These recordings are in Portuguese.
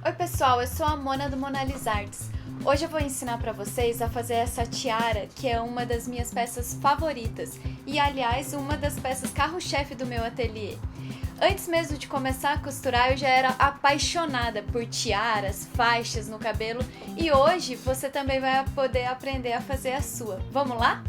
Oi pessoal, eu sou a Mona do Monalisa Arts. Hoje eu vou ensinar para vocês a fazer essa tiara, que é uma das minhas peças favoritas e, aliás, uma das peças carro-chefe do meu ateliê. Antes mesmo de começar a costurar, eu já era apaixonada por tiaras, faixas no cabelo e hoje você também vai poder aprender a fazer a sua. Vamos lá?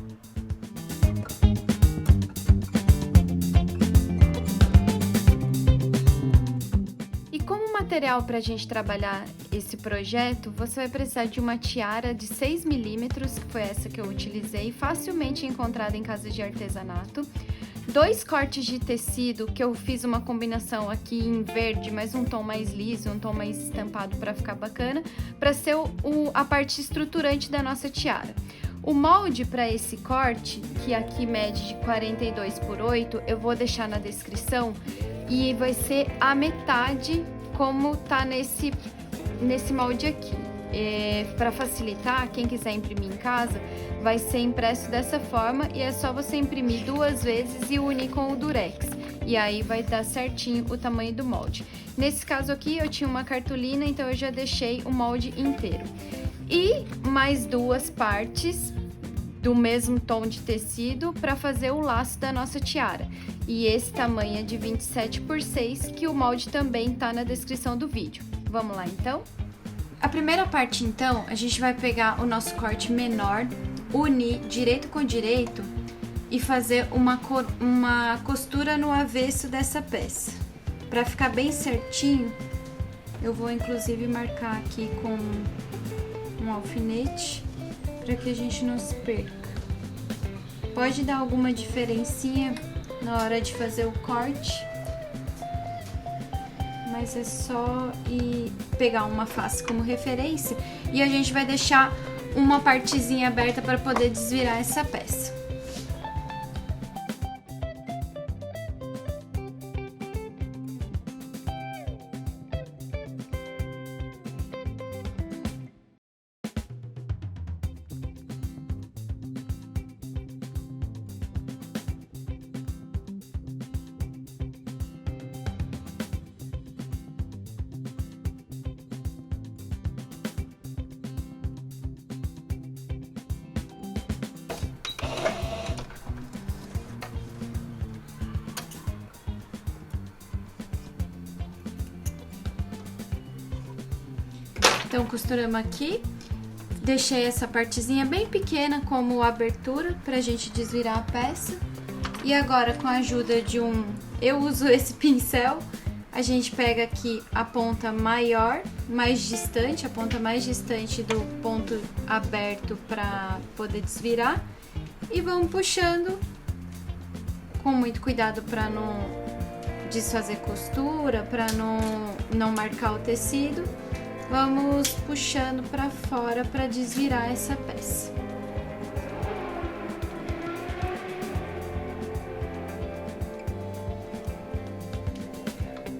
Como material para a gente trabalhar esse projeto, você vai precisar de uma tiara de 6 milímetros, que foi essa que eu utilizei, facilmente encontrada em casas de artesanato. 2 cortes de tecido, que eu fiz uma combinação aqui em verde, mas um tom mais liso, um tom mais estampado para ficar bacana, para ser a parte estruturante da nossa tiara. O molde para esse corte, que aqui mede de 42 por 8, eu vou deixar na descrição e vai ser a metade como tá nesse molde aqui. Para facilitar, quem quiser imprimir em casa, vai ser impresso dessa forma e é só você imprimir 2 vezes e unir com o durex. E aí vai dar certinho o tamanho do molde. Nesse caso aqui eu tinha uma cartolina, então eu já deixei o molde inteiro. E mais 2 partes do mesmo tom de tecido para fazer o laço da nossa tiara. E esse tamanho é de 27 por 6, que o molde também tá na descrição do vídeo. Vamos lá então? A primeira parte então, a gente vai pegar o nosso corte menor, unir direito com direito e fazer uma costura no avesso dessa peça. Para ficar bem certinho, eu vou inclusive marcar aqui com um alfinete, para que a gente não se perca. Pode dar alguma diferencinha na hora de fazer o corte, mas é só pegar uma face como referência e a gente vai deixar uma partezinha aberta para poder desvirar essa peça. Então, costuramos aqui, deixei essa partezinha bem pequena como abertura pra gente desvirar a peça. E agora, com a ajuda eu uso esse pincel, a gente pega aqui a ponta maior, mais distante, a ponta mais distante do ponto aberto pra poder desvirar. E vamos puxando com muito cuidado pra não desfazer costura, pra não marcar o tecido. Vamos puxando para fora para desvirar essa peça.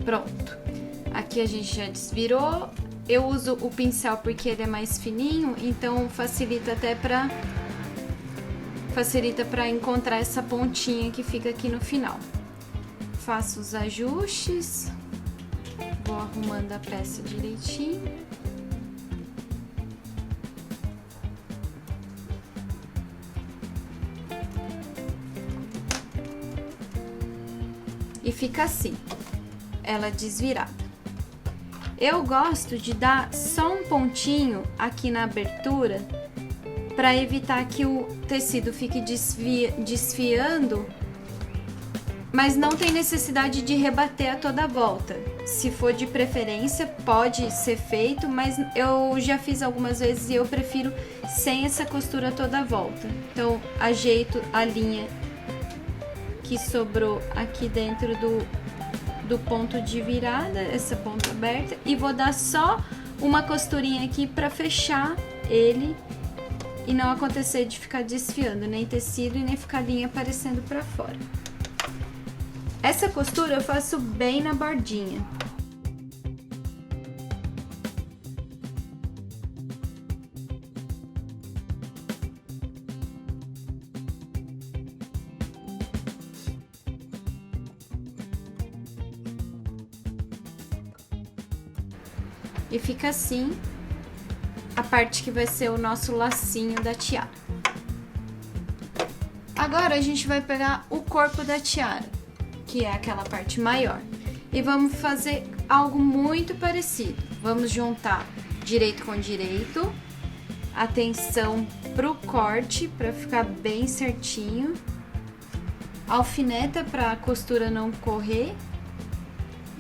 Pronto. Aqui a gente já desvirou. Eu uso o pincel porque ele é mais fininho, então facilita para encontrar essa pontinha que fica aqui no final. Faço os ajustes. Vou arrumando a peça direitinho. E fica assim, ela desvirada. Eu gosto de dar só um pontinho aqui na abertura para evitar que o tecido fique desfiando, mas não tem necessidade de rebater a toda a volta. Se for de preferência, pode ser feito, mas eu já fiz algumas vezes e eu prefiro sem essa costura toda a volta. Então, ajeito a linha que sobrou aqui dentro do ponto de virada, essa ponta aberta, e vou dar só uma costurinha aqui para fechar ele e não acontecer de ficar desfiando nem tecido e nem ficar a linha aparecendo para fora. Essa costura eu faço bem na bordinha. E fica assim a parte que vai ser o nosso lacinho da tiara. Agora a gente vai pegar o corpo da tiara, que é aquela parte maior, e vamos fazer algo muito parecido. Vamos juntar direito com direito, atenção pro corte para ficar bem certinho, alfineta para a costura não correr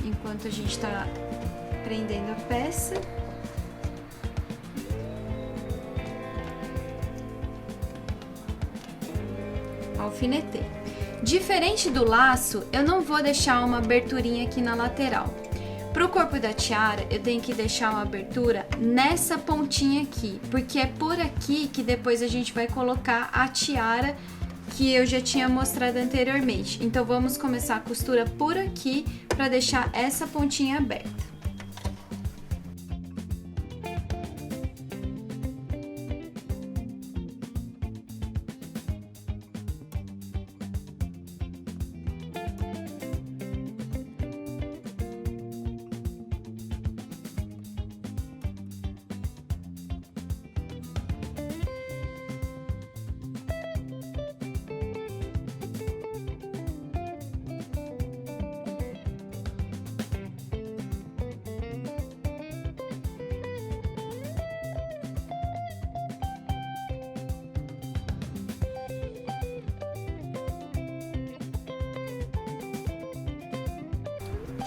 enquanto a gente tá prendendo a peça. Alfinetei. Diferente do laço, eu não vou deixar uma aberturinha aqui na lateral. Pro corpo da tiara, eu tenho que deixar uma abertura nessa pontinha aqui, porque é por aqui que depois a gente vai colocar a tiara que eu já tinha mostrado anteriormente. Então, vamos começar a costura por aqui para deixar essa pontinha aberta.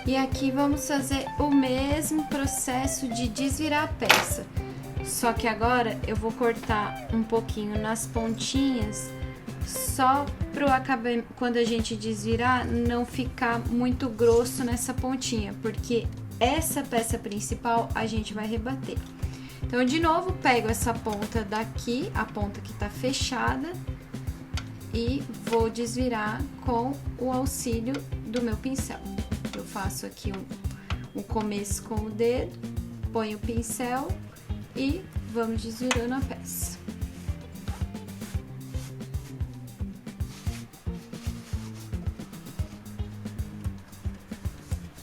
E aqui vamos fazer o mesmo processo de desvirar a peça. Só que agora eu vou cortar um pouquinho nas pontinhas, só pro acabamento, quando a gente desvirar, não ficar muito grosso nessa pontinha, porque essa peça principal a gente vai rebater. Então, de novo, pego essa ponta daqui, a ponta que tá fechada, e vou desvirar com o auxílio do meu pincel. Eu faço aqui um começo com o dedo, ponho o pincel e vamos desvirando a peça.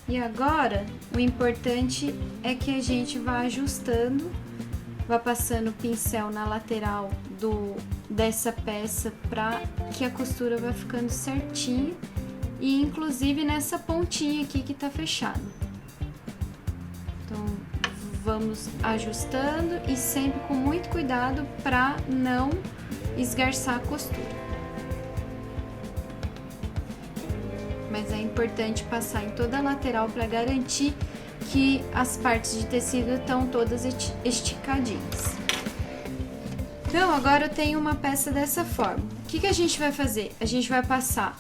E agora, o importante é que a gente vá ajustando, vá passando o pincel na lateral dessa peça para que a costura vá ficando certinho. E inclusive nessa pontinha aqui que tá fechada. Então, vamos ajustando e sempre com muito cuidado para não esgarçar a costura. Mas é importante passar em toda a lateral para garantir que as partes de tecido estão todas esticadinhas. Então, agora eu tenho uma peça dessa forma. O que a gente vai fazer? A gente vai passar...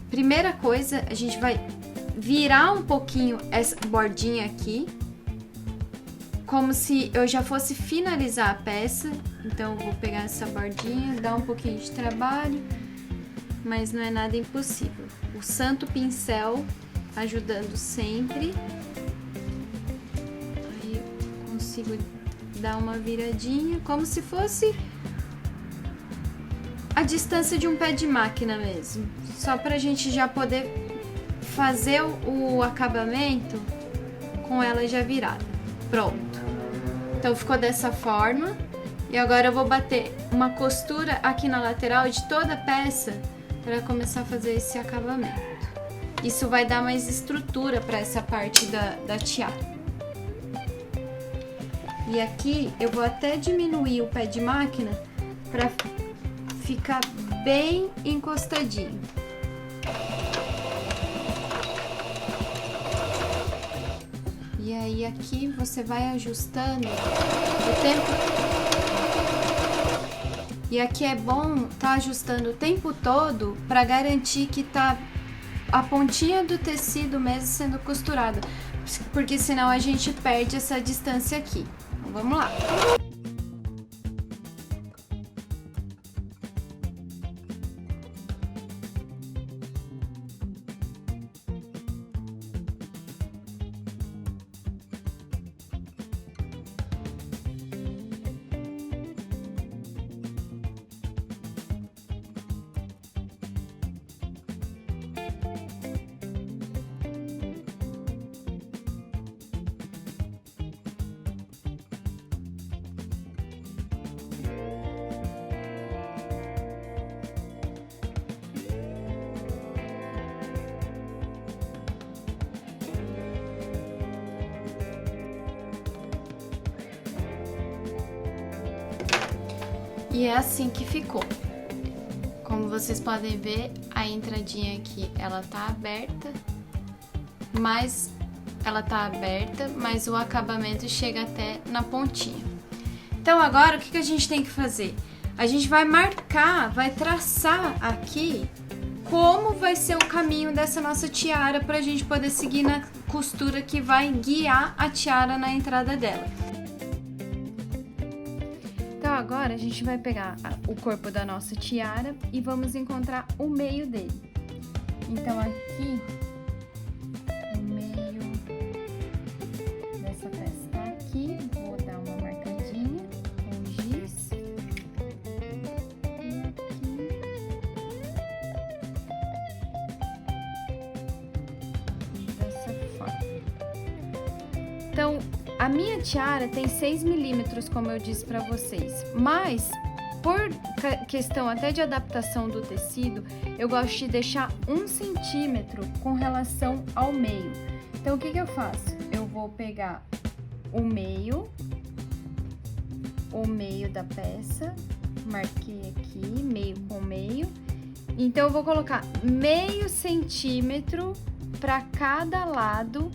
Primeira coisa, a gente vai virar um pouquinho essa bordinha aqui, como se eu já fosse finalizar a peça. Então, eu vou pegar essa bordinha, dar um pouquinho de trabalho, mas não é nada impossível. O santo pincel ajudando sempre. Aí eu consigo dar uma viradinha, como se fosse a distância de um pé de máquina mesmo. Só pra gente já poder fazer o acabamento com ela já virada. Pronto. Então ficou dessa forma. E agora eu vou bater uma costura aqui na lateral de toda a peça para começar a fazer esse acabamento. Isso vai dar mais estrutura para essa parte da tiara. E aqui eu vou até diminuir o pé de máquina para ficar bem encostadinho. E aí aqui você vai ajustando o tempo. E aqui é bom tá ajustando o tempo todo para garantir que tá a pontinha do tecido mesmo sendo costurada, porque senão a gente perde essa distância aqui. Então, vamos lá. E é assim que ficou. Como vocês podem ver, a entradinha aqui, ela tá aberta, mas o acabamento chega até na pontinha. Então agora, o que a gente tem que fazer? A gente vai marcar, vai traçar aqui como vai ser o caminho dessa nossa tiara pra gente poder seguir na costura que vai guiar a tiara na entrada dela. Então agora a gente vai pegar o corpo da nossa tiara e vamos encontrar o meio dele. Então aqui, o meio dessa peça tá aqui, vou dar uma marcadinha com giz. E aqui. Dessa forma. Então, a minha tiara tem 6 milímetros, como eu disse para vocês, mas por questão até de adaptação do tecido, eu gosto de deixar 1 centímetro com relação ao meio. Então, o que eu faço? Eu vou pegar o meio da peça, marquei aqui, meio com meio. Então, eu vou colocar meio centímetro para cada lado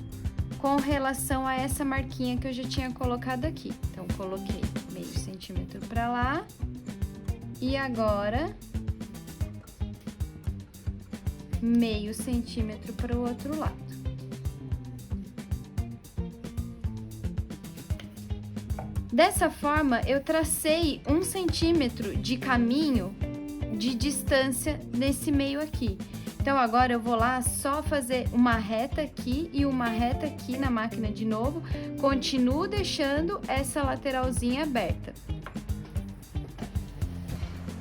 com relação a essa marquinha que eu já tinha colocado aqui. Então, coloquei meio centímetro para lá e agora meio centímetro para o outro lado. Dessa forma, eu tracei 1 centímetro de caminho de distância nesse meio aqui. Então, agora eu vou lá só fazer uma reta aqui e uma reta aqui na máquina de novo. Continuo deixando essa lateralzinha aberta.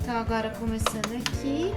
Então, agora começando aqui.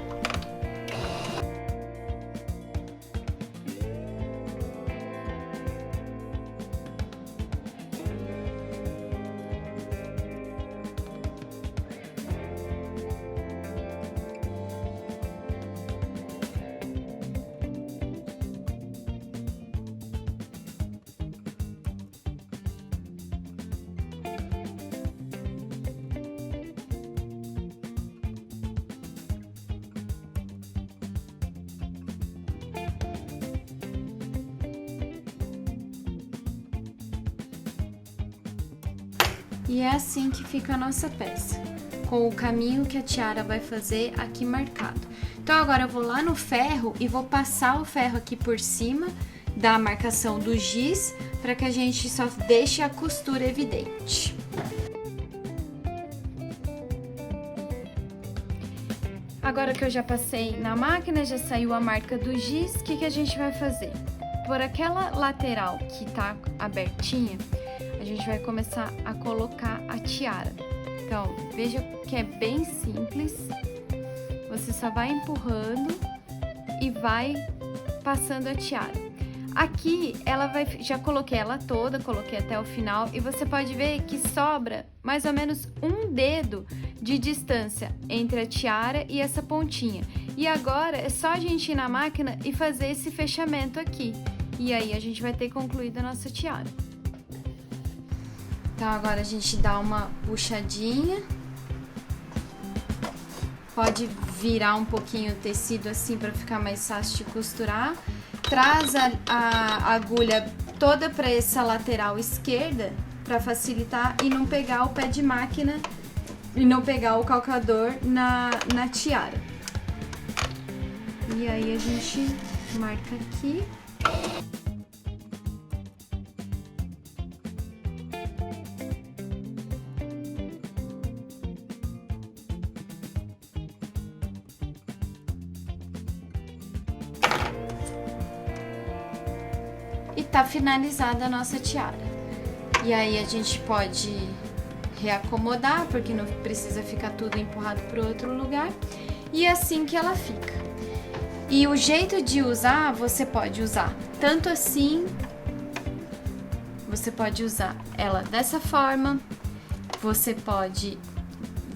E é assim que fica a nossa peça, com o caminho que a tiara vai fazer aqui marcado. Então, agora eu vou lá no ferro e vou passar o ferro aqui por cima da marcação do giz, para que a gente só deixe a costura evidente. Agora que eu já passei na máquina, já saiu a marca do giz, o que a gente vai fazer? Por aquela lateral que tá abertinha, a gente vai começar a colocar a tiara. Então, veja que é bem simples. Você só vai empurrando e vai passando a tiara. Aqui, já coloquei ela toda, coloquei até o final. E você pode ver que sobra mais ou menos 1 dedo de distância entre a tiara e essa pontinha. E agora, é só a gente ir na máquina e fazer esse fechamento aqui. E aí, a gente vai ter concluído a nossa tiara. Então, agora a gente dá uma puxadinha. Pode virar um pouquinho o tecido assim para ficar mais fácil de costurar. Traz a agulha toda para essa lateral esquerda para facilitar e não pegar o pé de máquina e não pegar o calcador na tiara. E aí a gente marca aqui. E tá finalizada a nossa tiara. E aí a gente pode reacomodar, porque não precisa ficar tudo empurrado para outro lugar. E é assim que ela fica. E o jeito de usar, você pode usar tanto assim, você pode usar ela dessa forma, você pode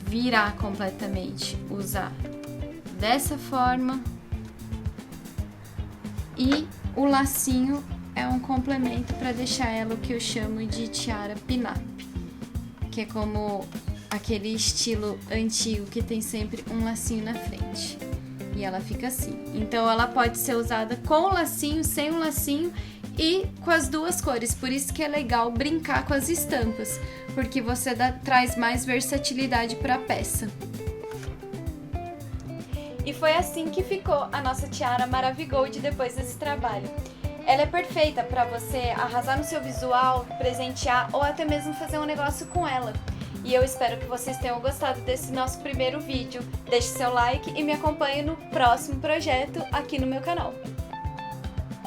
virar completamente, usar dessa forma. E o lacinho é um complemento para deixar ela o que eu chamo de tiara pin-up, que é como aquele estilo antigo que tem sempre um lacinho na frente. E ela fica assim. Então ela pode ser usada com o lacinho, sem o lacinho e com as duas cores. Por isso que é legal brincar com as estampas, porque você traz mais versatilidade para a peça. E foi assim que ficou a nossa tiara Maravigold depois desse trabalho. Ela é perfeita para você arrasar no seu visual, presentear ou até mesmo fazer um negócio com ela. E eu espero que vocês tenham gostado desse nosso primeiro vídeo. Deixe seu like e me acompanhe no próximo projeto aqui no meu canal.